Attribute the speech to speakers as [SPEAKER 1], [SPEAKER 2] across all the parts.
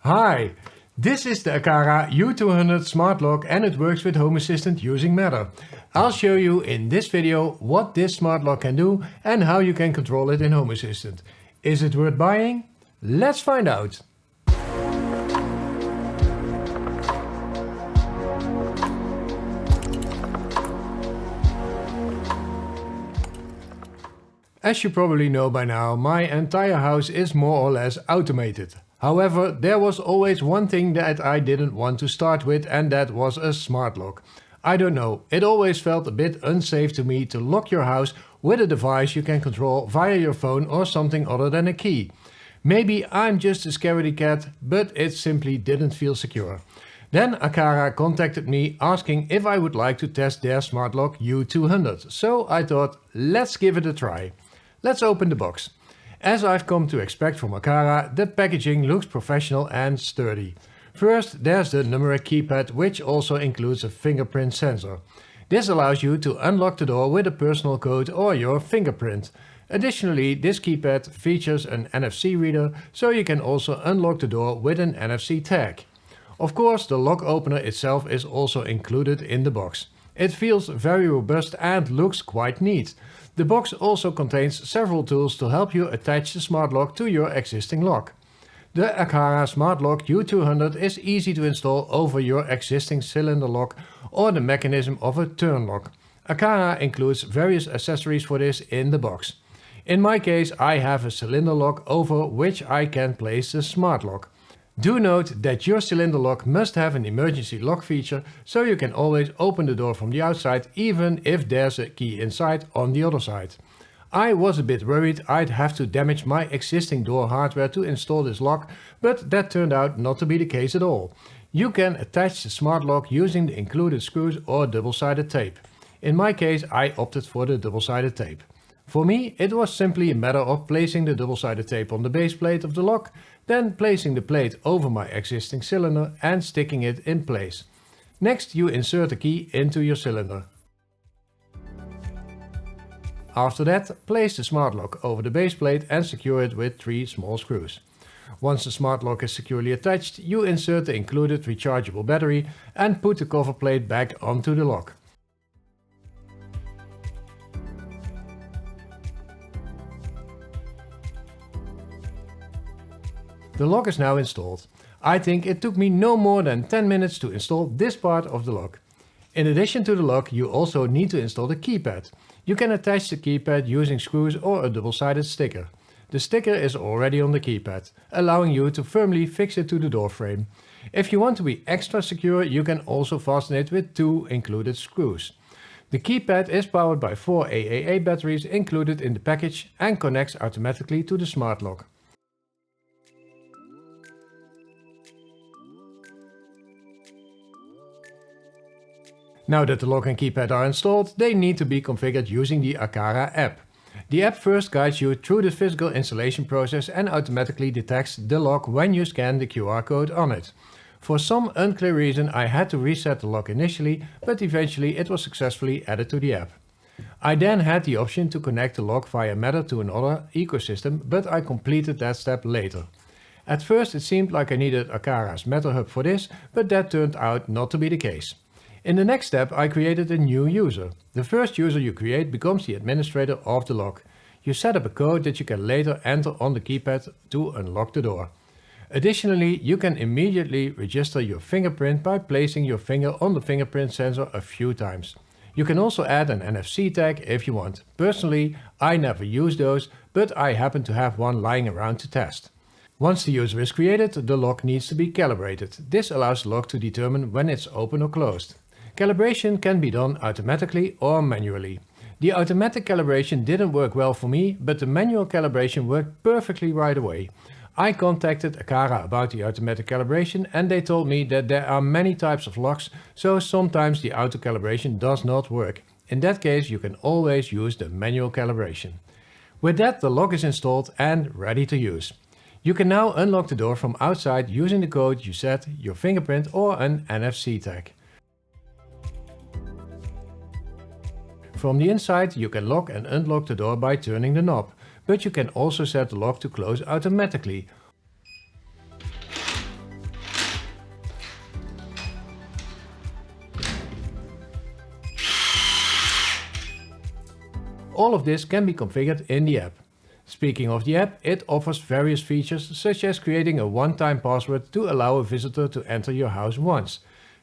[SPEAKER 1] Hi, this is the Aqara U200 Smart Lock and it works with Home Assistant using Matter. I'll show you in this video what this smart lock can do and how you can control it in Home Assistant. Is it worth buying? Let's find out. As you probably know by now, my entire house is more or less automated. However, there was always one thing that I didn't want to start with, and that was a smart lock. I don't know, it always felt a bit unsafe to me to lock your house with a device you can control via your phone or something other than a key. Maybe I'm just a scaredy cat, but it simply didn't feel secure. Then Aqara contacted me asking if I would like to test their smart lock U200, so I thought, let's give it a try. Let's open the box. As I've come to expect from Aqara, the packaging looks professional and sturdy. First, there's the numeric keypad, which also includes a fingerprint sensor. This allows you to unlock the door with a personal code or your fingerprint. Additionally, this keypad features an NFC reader, so you can also unlock the door with an NFC tag. Of course, the lock opener itself is also included in the box. It feels very robust and looks quite neat. The box also contains several tools to help you attach the smart lock to your existing lock. The Aqara Smart Lock U200 is easy to install over your existing cylinder lock or the mechanism of a turn lock. Aqara includes various accessories for this in the box. In my case, I have a cylinder lock over which I can place the smart lock. Do note that your cylinder lock must have an emergency lock feature, so you can always open the door from the outside even if there's a key inside on the other side. I was a bit worried I'd have to damage my existing door hardware to install this lock, but that turned out not to be the case at all. You can attach the smart lock using the included screws or double-sided tape. In my case, I opted for the double-sided tape. For me, it was simply a matter of placing the double-sided tape on the base plate of the lock, then placing the plate over my existing cylinder and sticking it in place. Next, you insert the key into your cylinder. After that, place the smart lock over the base plate and secure it with 3 small screws. Once the smart lock is securely attached, you insert the included rechargeable battery and put the cover plate back onto the lock. The lock is now installed. I think it took me no more than 10 minutes to install this part of the lock. In addition to the lock, you also need to install the keypad. You can attach the keypad using screws or a double-sided sticker. The sticker is already on the keypad, allowing you to firmly fix it to the door frame. If you want to be extra secure, you can also fasten it with 2 included screws. The keypad is powered by 4 AAA batteries included in the package and connects automatically to the smart lock. Now that the lock and keypad are installed, they need to be configured using the Aqara app. The app first guides you through the physical installation process and automatically detects the lock when you scan the QR code on it. For some unclear reason, I had to reset the lock initially, but eventually it was successfully added to the app. I then had the option to connect the lock via Matter to another ecosystem, but I completed that step later. At first it seemed like I needed Aqara's Matter hub for this, but that turned out not to be the case. In the next step, I created a new user. The first user you create becomes the administrator of the lock. You set up a code that you can later enter on the keypad to unlock the door. Additionally, you can immediately register your fingerprint by placing your finger on the fingerprint sensor a few times. You can also add an NFC tag if you want. Personally, I never use those, but I happen to have one lying around to test. Once the user is created, the lock needs to be calibrated. This allows the lock to determine when it's open or closed. Calibration can be done automatically or manually. The automatic calibration didn't work well for me, but the manual calibration worked perfectly right away. I contacted Aqara about the automatic calibration and they told me that there are many types of locks, so sometimes the auto calibration does not work. In that case, you can always use the manual calibration. With that, the lock is installed and ready to use. You can now unlock the door from outside using the code you set, your fingerprint or an NFC tag. From the inside, you can lock and unlock the door by turning the knob, but you can also set the lock to close automatically. All of this can be configured in the app. Speaking of the app, it offers various features such as creating a one-time password to allow a visitor to enter your house once.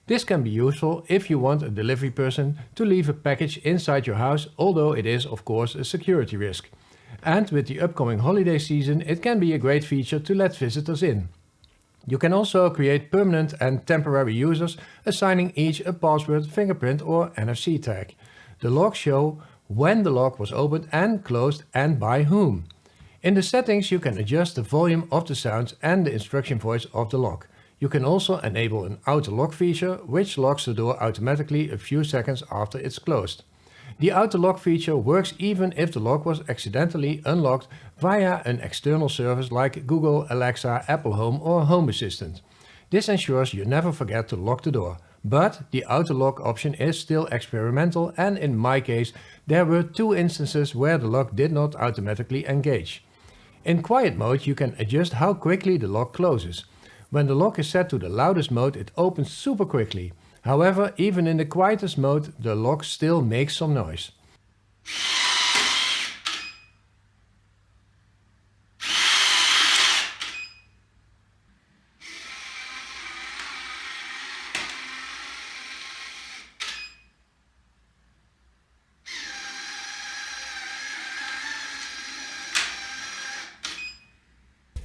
[SPEAKER 1] This can be useful if you want a delivery person to leave a package inside your house, although it is of course a security risk. And with the upcoming holiday season, it can be a great feature to let visitors in. You can also create permanent and temporary users, assigning each a password, fingerprint or NFC tag. The logs show when the lock was opened and closed and by whom. In the settings you can adjust the volume of the sounds and the instruction voice of the lock. You can also enable an auto lock feature, which locks the door automatically a few seconds after it's closed. The auto lock feature works even if the lock was accidentally unlocked via an external service like Google, Alexa, Apple Home or Home Assistant. This ensures you never forget to lock the door. But the auto lock option is still experimental, and in my case there were 2 instances where the lock did not automatically engage. In quiet mode you can adjust how quickly the lock closes. When the lock is set to the loudest mode, it opens super quickly. However, even in the quietest mode, the lock still makes some noise.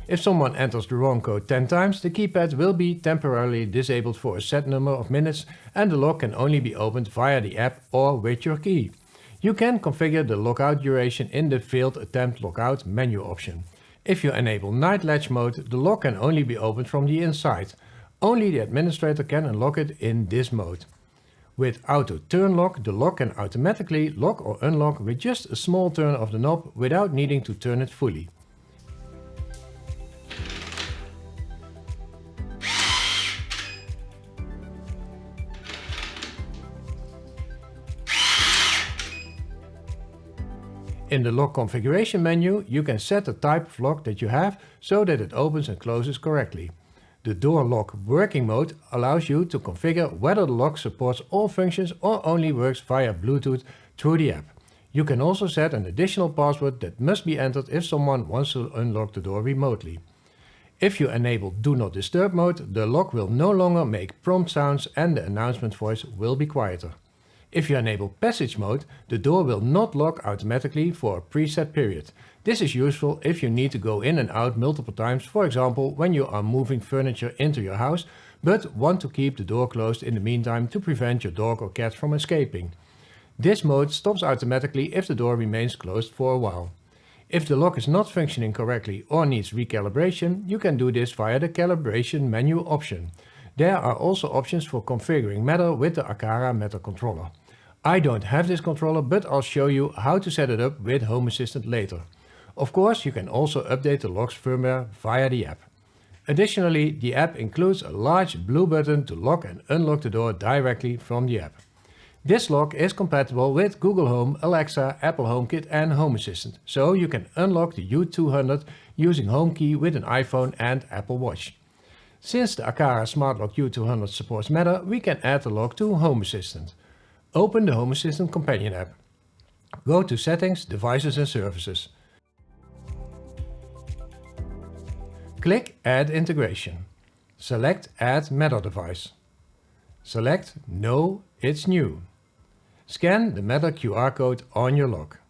[SPEAKER 1] If someone enters the wrong code 10 times, the keypad will be temporarily disabled for a set number of minutes and the lock can only be opened via the app or with your key. You can configure the lockout duration in the failed attempt lockout menu option. If you enable night latch mode, the lock can only be opened from the inside. Only the administrator can unlock it in this mode. With auto turn lock, the lock can automatically lock or unlock with just a small turn of the knob without needing to turn it fully. In the lock configuration menu, you can set the type of lock that you have so that it opens and closes correctly. The door lock working mode allows you to configure whether the lock supports all functions or only works via Bluetooth through the app. You can also set an additional password that must be entered if someone wants to unlock the door remotely. If you enable Do Not Disturb mode, the lock will no longer make prompt sounds and the announcement voice will be quieter. If you enable passage mode, the door will not lock automatically for a preset period. This is useful if you need to go in and out multiple times, for example when you are moving furniture into your house, but want to keep the door closed in the meantime to prevent your dog or cat from escaping. This mode stops automatically if the door remains closed for a while. If the lock is not functioning correctly or needs recalibration, you can do this via the calibration menu option. There are also options for configuring Matter with the Aqara Matter controller. I don't have this controller, but I'll show you how to set it up with Home Assistant later. Of course, you can also update the lock's firmware via the app. Additionally, the app includes a large blue button to lock and unlock the door directly from the app. This lock is compatible with Google Home, Alexa, Apple HomeKit and Home Assistant, so you can unlock the U200 using HomeKey with an iPhone and Apple Watch. Since the Aqara Smart Lock U200 supports Matter, we can add the lock to Home Assistant. Open the Home Assistant companion app. Go to Settings, Devices and Services. Click Add Integration. Select Add Matter Device. Select No, it's new. Scan the Matter QR code on your lock.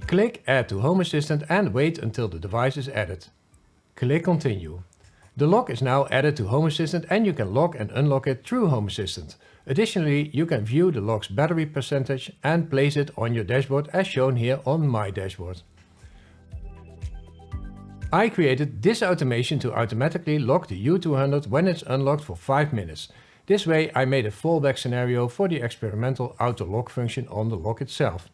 [SPEAKER 1] Click Add to Home Assistant and wait until the device is added. Click Continue. The lock is now added to Home Assistant and you can lock and unlock it through Home Assistant. Additionally, you can view the lock's battery percentage and place it on your dashboard as shown here on my dashboard. I created this automation to automatically lock the U200 when it's unlocked for 5 minutes. This way I made a fallback scenario for the experimental auto lock function on the lock itself.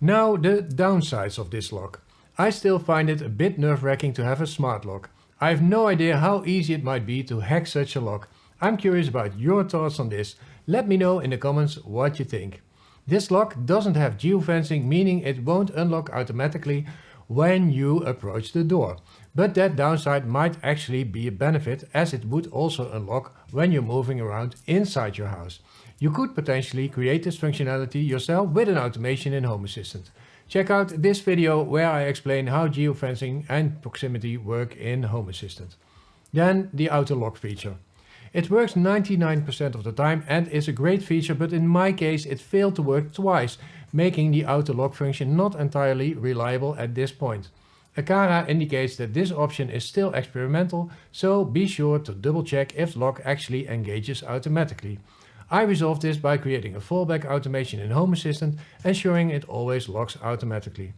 [SPEAKER 1] Now the downsides of this lock. I still find it a bit nerve-wracking to have a smart lock. I have no idea how easy it might be to hack such a lock. I'm curious about your thoughts on this. Let me know in the comments what you think. This lock doesn't have geofencing, meaning it won't unlock automatically when you approach the door. But that downside might actually be a benefit, as it would also unlock when you're moving around inside your house. You could potentially create this functionality yourself with an automation in Home Assistant. Check out this video where I explain how geofencing and proximity work in Home Assistant. Then the auto lock feature. It works 99% of the time and is a great feature, but in my case it failed to work twice, making the auto lock function not entirely reliable at this point. Aqara indicates that this option is still experimental, so be sure to double check if the lock actually engages automatically. I resolved this by creating a fallback automation in Home Assistant, ensuring it always locks automatically.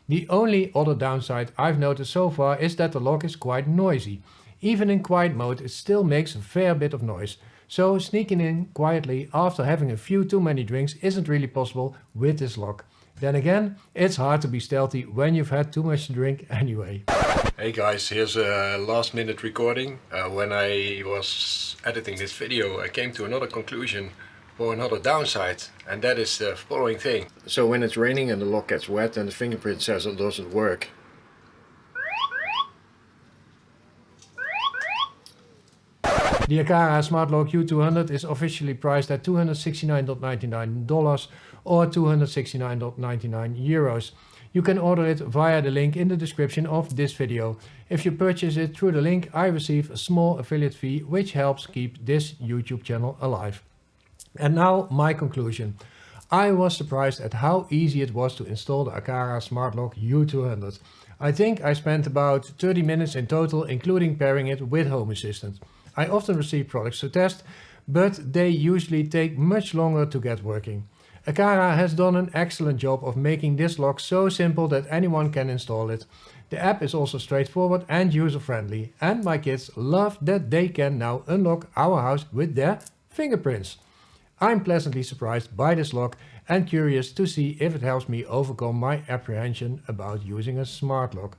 [SPEAKER 1] The only other downside I've noticed so far is that the lock is quite noisy. Even in quiet mode it still makes a fair bit of noise, so sneaking in quietly after having a few too many drinks isn't really possible with this lock. Then again, it's hard to be stealthy when you've had too much to drink anyway. Hey guys, here's a last minute recording. When I was editing this video I came to another conclusion for another downside, and that is the following thing. So when it's raining and the lock gets wet and the fingerprint sensor doesn't work, the Aqara Smart Lock U200 is officially priced at $269.99 or €269.99. You can order it via the link in the description of this video. If you purchase it through the link, I receive a small affiliate fee which helps keep this YouTube channel alive. And now my conclusion. I was surprised at how easy it was to install the Aqara Smart Lock U200. I think I spent about 30 minutes in total, including pairing it with Home Assistant. I often receive products to test, but they usually take much longer to get working. Aqara has done an excellent job of making this lock so simple that anyone can install it. The app is also straightforward and user-friendly, and my kids love that they can now unlock our house with their fingerprints. I'm pleasantly surprised by this lock and curious to see if it helps me overcome my apprehension about using a smart lock.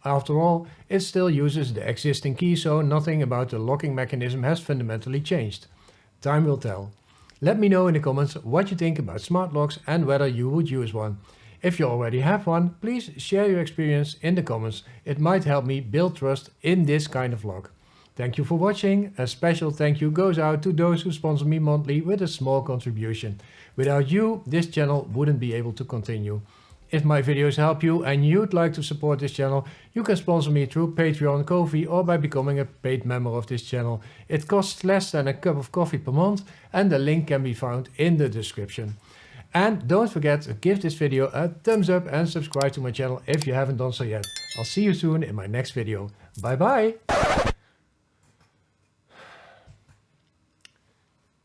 [SPEAKER 1] After all, it still uses the existing key, so nothing about the locking mechanism has fundamentally changed. Time will tell. Let me know in the comments what you think about smart locks and whether you would use one. If you already have one, please share your experience in the comments. It might help me build trust in this kind of lock. Thank you for watching. A special thank you goes out to those who sponsor me monthly with a small contribution. Without you, this channel wouldn't be able to continue. If my videos help you and you'd like to support this channel, you can sponsor me through Patreon, Ko-fi, or by becoming a paid member of this channel. It costs less than a cup of coffee per month, and the link can be found in the description. And don't forget to give this video a thumbs up and subscribe to my channel if you haven't done so yet. I'll see you soon in my next video. Bye bye!